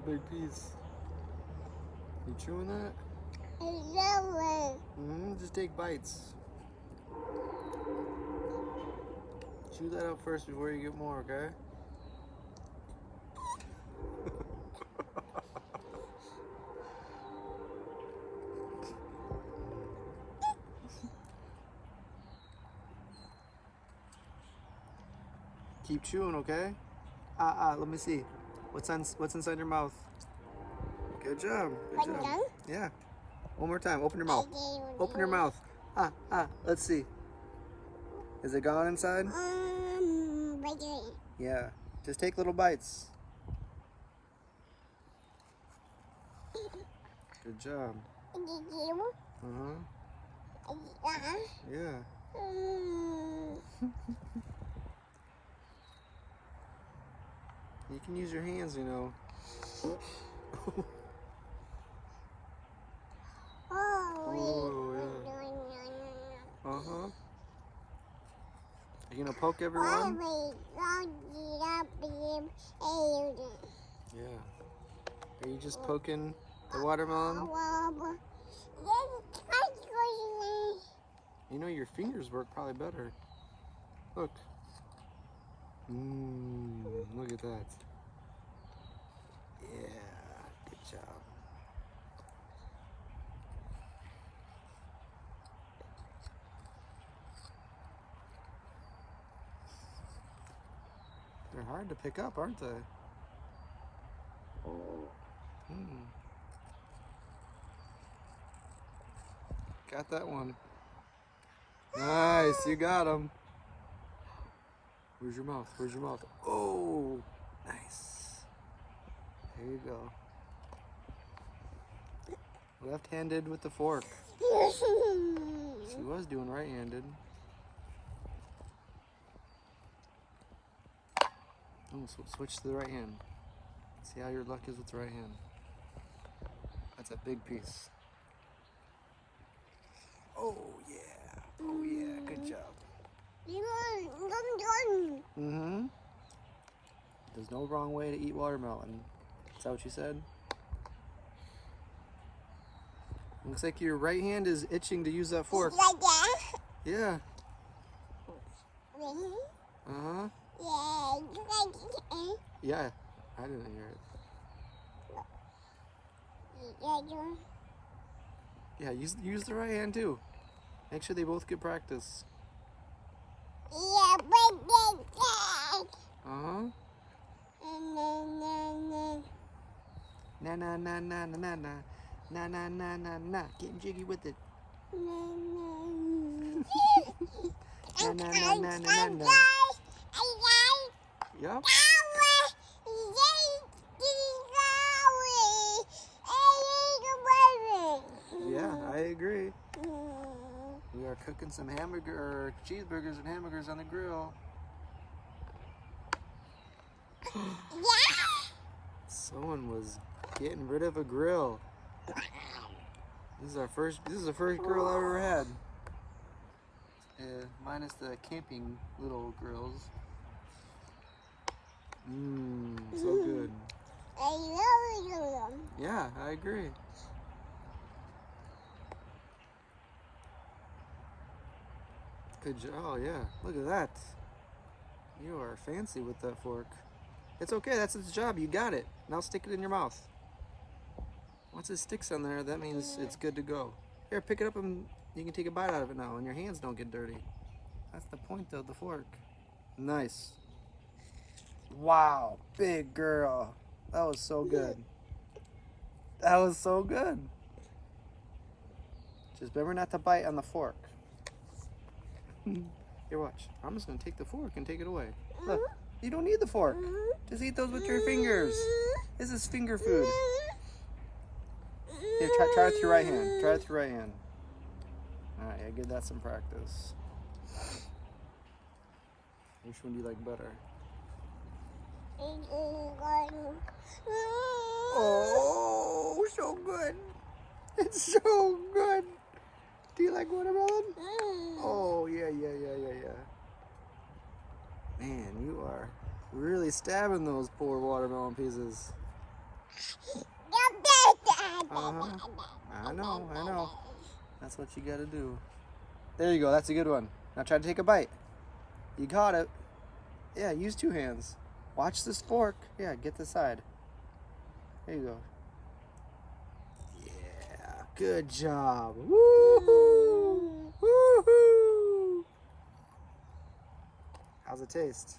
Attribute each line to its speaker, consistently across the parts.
Speaker 1: big piece. You chewing that?
Speaker 2: I love it.
Speaker 1: Just take bites. Chew that up first before you get more, okay? Keep chewing, okay? Let me see. What's inside your mouth? Good job. Good job.
Speaker 2: Done?
Speaker 1: Yeah. One more time. Open your mouth. Open your mouth. Let's see. Is it gone inside?
Speaker 2: Right there.
Speaker 1: Yeah. Just take little bites. Good job.
Speaker 2: Did you?
Speaker 1: Yeah. You can use your hands, you know.
Speaker 2: Oh,
Speaker 1: yeah. You gonna poke everyone? Yeah. Are you just poking the watermelon? You know your fingers work probably better. Look. Look at that. Yeah, good job. They're hard to pick up, aren't they? Got that one. Nice, you got him. Where's your mouth? Where's your mouth? Oh, nice. There you go. Left-handed with the fork. She was doing right-handed. Oh, switch to the right hand. See how your luck is with the right hand. That's a big piece. Oh, yeah. Oh, yeah. Good job. There's no wrong way to eat watermelon. Is that what you said? Looks like your right hand is itching to use that fork.
Speaker 2: Like that?
Speaker 1: Yeah.
Speaker 2: Really?
Speaker 1: Uh-huh.
Speaker 2: Yeah, you like it?
Speaker 1: Yeah. I didn't hear it. Yeah, use the right hand too. Make sure they both get practice.
Speaker 2: Yeah, but
Speaker 1: Uh-huh. Na na na na na na na na na na na na. Getting jiggy with it. Na na na na na na. Yup. Yeah, I agree. We are cooking some cheeseburgers and hamburgers on the grill. Someone was getting rid of a grill. This is the first grill I ever had. Minus the camping little grills. So good.
Speaker 2: I love them.
Speaker 1: Yeah, I agree. Good job. Oh yeah, look at that. You are fancy with that fork. It's okay, that's its job. You got it. Now stick it in your mouth. Once it sticks on there, that means it's good to go. Here, pick it up and you can take a bite out of it now and your hands don't get dirty. That's the point of the fork. Nice. Wow, big girl. That was so good. That was so good. Just remember not to bite on the fork. Here, watch. I'm just going to take the fork and take it away. Look, you don't need the fork. Just eat those with your fingers. This is finger food. Here, try it with your right hand. Try it with your right hand. All right, yeah, give that some practice. Which one do you like better? Oh, so good. It's so good. Do you like watermelon? Oh, yeah. Man, you are really stabbing those poor watermelon pieces. I know. That's what you gotta do. There you go, that's a good one. Now try to take a bite. You got it. Yeah, use 2 hands. Watch this fork. Yeah, get the side. There you go. Yeah, good job. Woo-hoo! Woo-hoo! How's it taste?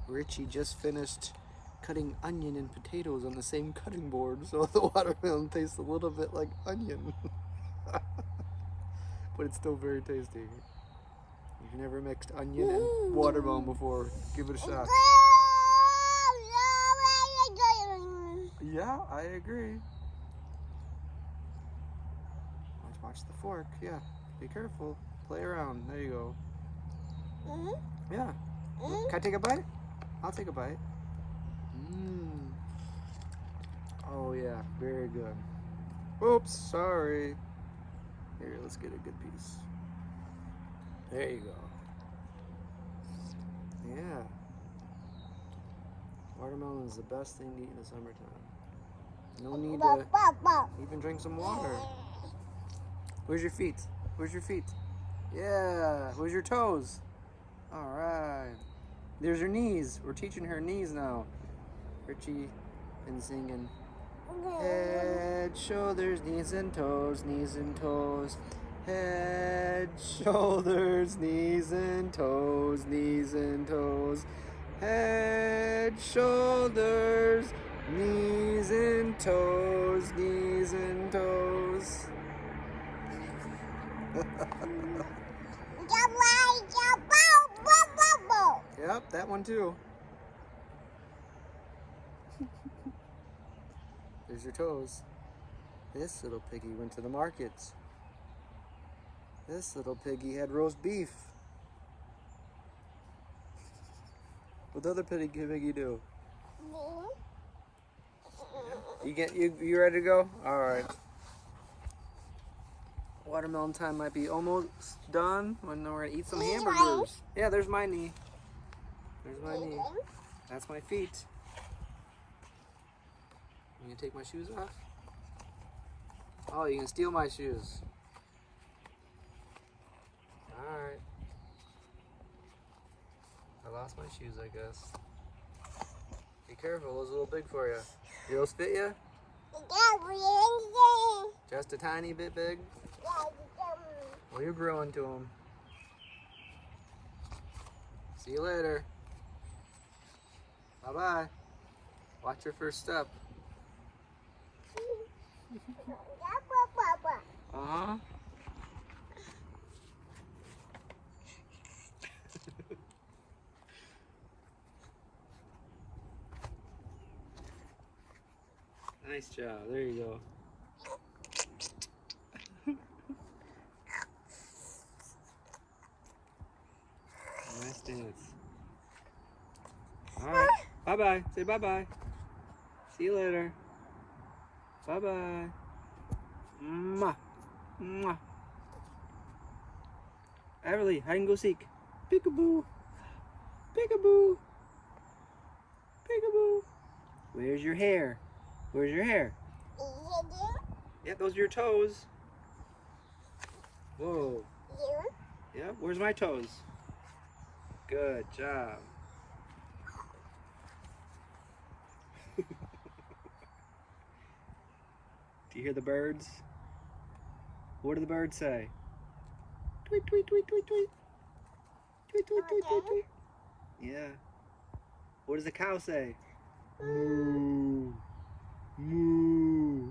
Speaker 1: Richie just finished cutting onion and potatoes on the same cutting board, so the watermelon tastes a little bit like onion. But it's still very tasty. If you've never mixed onion and watermelon before, give it a shot. Yeah, I agree. Watch the fork. Yeah, be careful. Play around. There you go. Yeah. Can I take a bite? I'll take a bite. Oh yeah, very good. Oops, sorry. Here, let's get a good piece. There you go. Yeah. Watermelon is the best thing to eat in the summertime. No need to even drink some water. Where's your feet? Where's your feet? Yeah. Where's your toes? All right. There's her knees. We're teaching her knees now. Richie been singing. Head, shoulders, knees and toes, knees and toes. Head, shoulders, knees and toes, knees and toes. Head, shoulders, knees and toes, knees and toes. Yep, that one too. There's your toes. This little piggy went to the market. This little piggy had roast beef. What the other piggy do? You ready to go? All right. Watermelon time might be almost done when we're gonna eat some hamburgers. Yeah, there's my knee. There's my knee. That's my feet. You gonna take my shoes off? Oh, you can steal my shoes. Alright. I lost my shoes, I guess. Be careful, those are a little big for you. Do those fit you? Just a tiny bit big? Well, you're growing to them. See you later. Bye-bye. Watch your first step. Uh-huh. Nice job. There you go. Nice dance. All right. Bye-bye. Say bye-bye. See you later. Bye-bye. Mwah. Mwah. Everly, hide and go seek. Peekaboo. Peekaboo. Peekaboo. Where's your hair? Where's your hair? Yep, those are your toes. Whoa. Yep, where's my toes? Good job. Do you hear the birds? What do the birds say? Tweet, tweet, tweet, tweet, tweet. Tweet, tweet, tweet, tweet, tweet. Yeah. What does the cow say? Moo. Moo.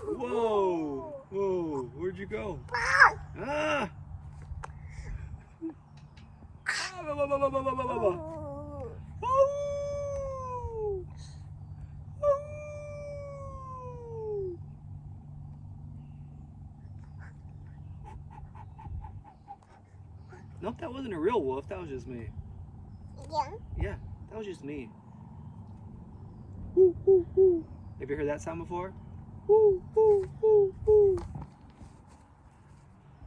Speaker 1: Whoa. Whoa. Where'd you go? Ah! Nope, that wasn't a real wolf. That was just me.
Speaker 2: Yeah.
Speaker 1: Yeah, that was just me. Woo, woo, woo. Have you heard that sound before? Woo, woo, woo, woo.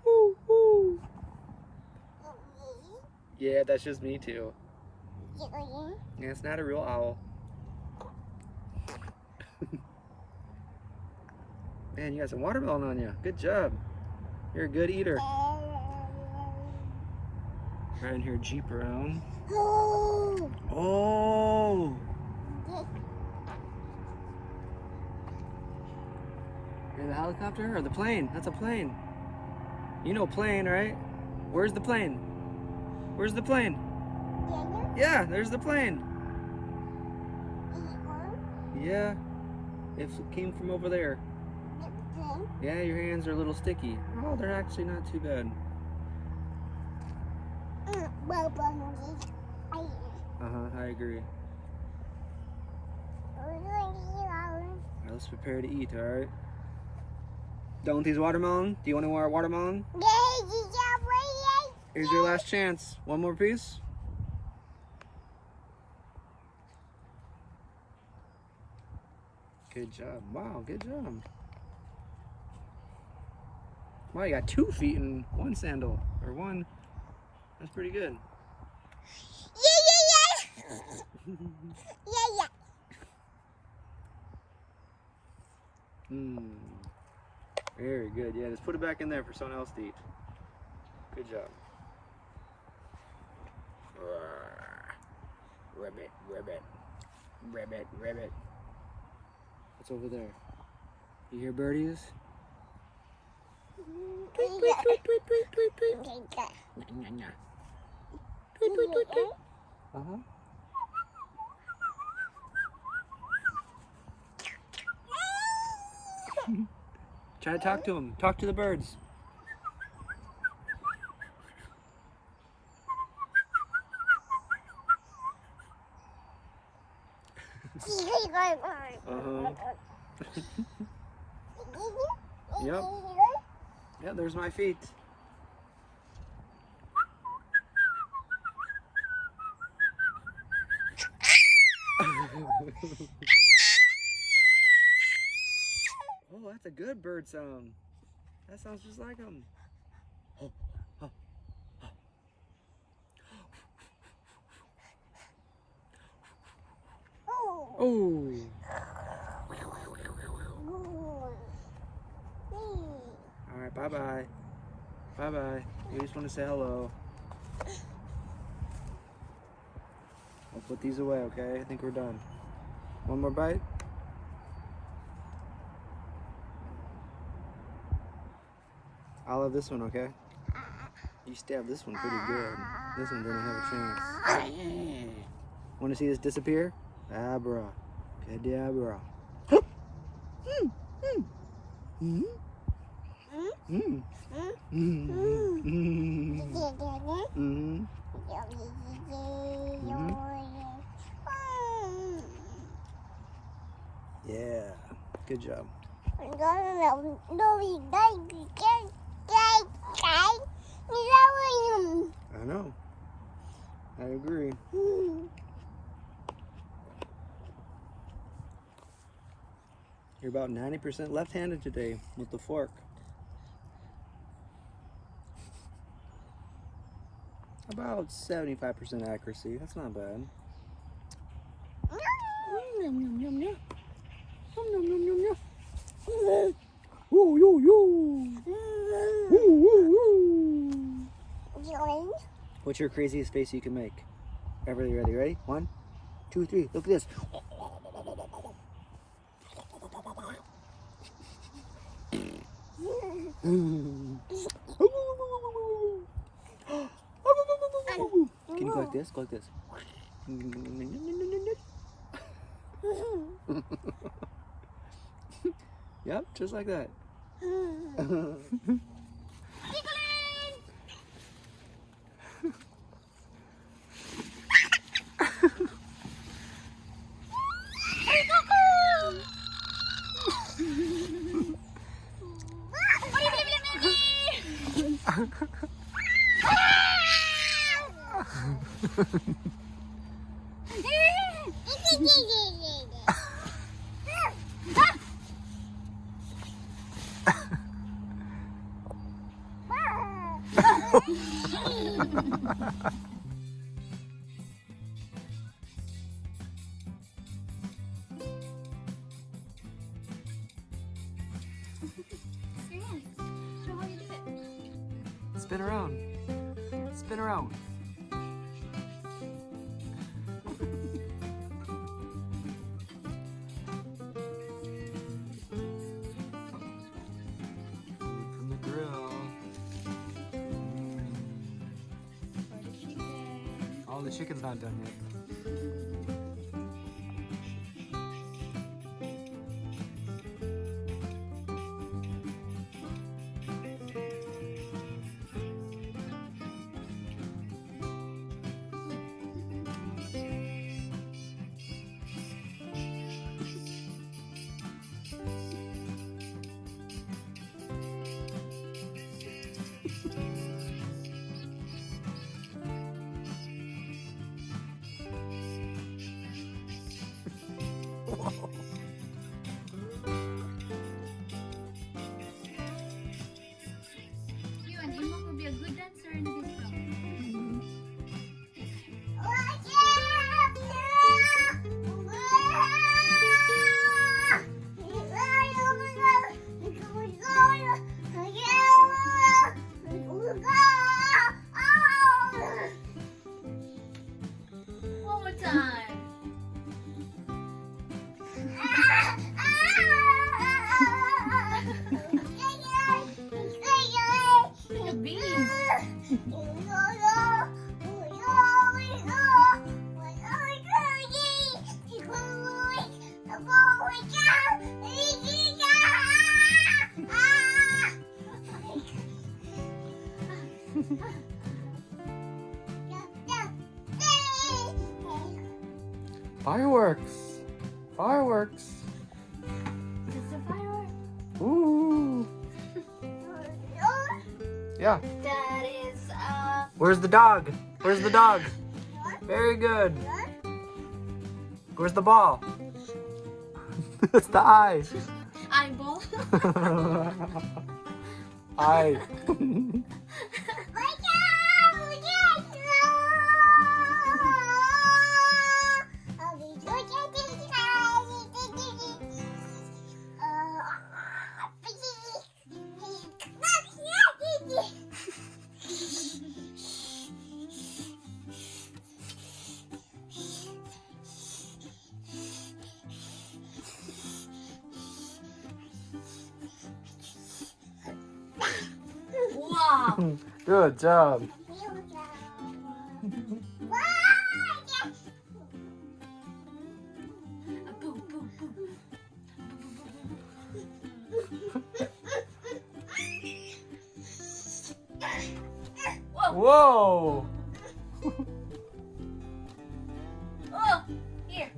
Speaker 1: Woo, woo. Yeah, that's just me too. Yeah, it's not a real owl. Man, you got some watermelon on you. Good job. You're a good eater. Right in here, Jeep around. Oh! You're the helicopter or the plane? That's a plane. You know plane, right? Where's the plane? Where's the plane? Yeah, there's the plane. Yeah, it came from over there. Yeah, your hands are a little sticky. Oh, they're actually not too bad. I agree. Alright, let's prepare to eat, alright? Done with these watermelon? Do you want to want a watermelon? Here's your last chance. One more piece? Good job. Wow, good job. Wow, you got 2 feet in one sandal. Or one. That's pretty good. Very good. Yeah, just put it back in there for someone else to eat. Good job. Ribbit, ribbit, ribbit, ribbit. What's over there? You hear birdies? Tweet, tweet, tweet, tweet, tweet, tweet, tweet. Tweet, tweet, tweet, tweet. Try to talk to them. Talk to the birds. Yep. Yeah, there's my feet. Oh, that's a good bird sound. That sounds just like them. Oh. All right, bye-bye. Bye-bye. We just want to say hello. I'll put these away, okay? I think we're done. One more bite? I'll have this one, okay? You stabbed this one pretty good. This one didn't have a chance. Want to see this disappear? Abra. Cadabra. Yeah. Good job. I know. I agree. You're about 90% left-handed today with the fork. About 75% accuracy. That's not bad. What's your craziest face you can make? Everybody ready? Ready? 1, 2, 3. Look at this. Can you go like this? Go like this. Yep, just like that. Spin around. Spin around. Food from the grill. Oh, the chicken's not done yet.
Speaker 3: You and Emma will be a good dancer in this film. One more time. Like a bee.
Speaker 1: Fireworks! Fireworks!
Speaker 3: It's a firework.
Speaker 1: Ooh! Yeah.
Speaker 3: That is
Speaker 1: Where's the dog? Where's the dog? Very good. Where's the ball? It's the eye.
Speaker 3: eyeball.
Speaker 1: Eye.
Speaker 3: Wow.
Speaker 1: Good job.
Speaker 3: Boom, boom, boom. Whoa.
Speaker 1: Whoa!
Speaker 3: Oh, here.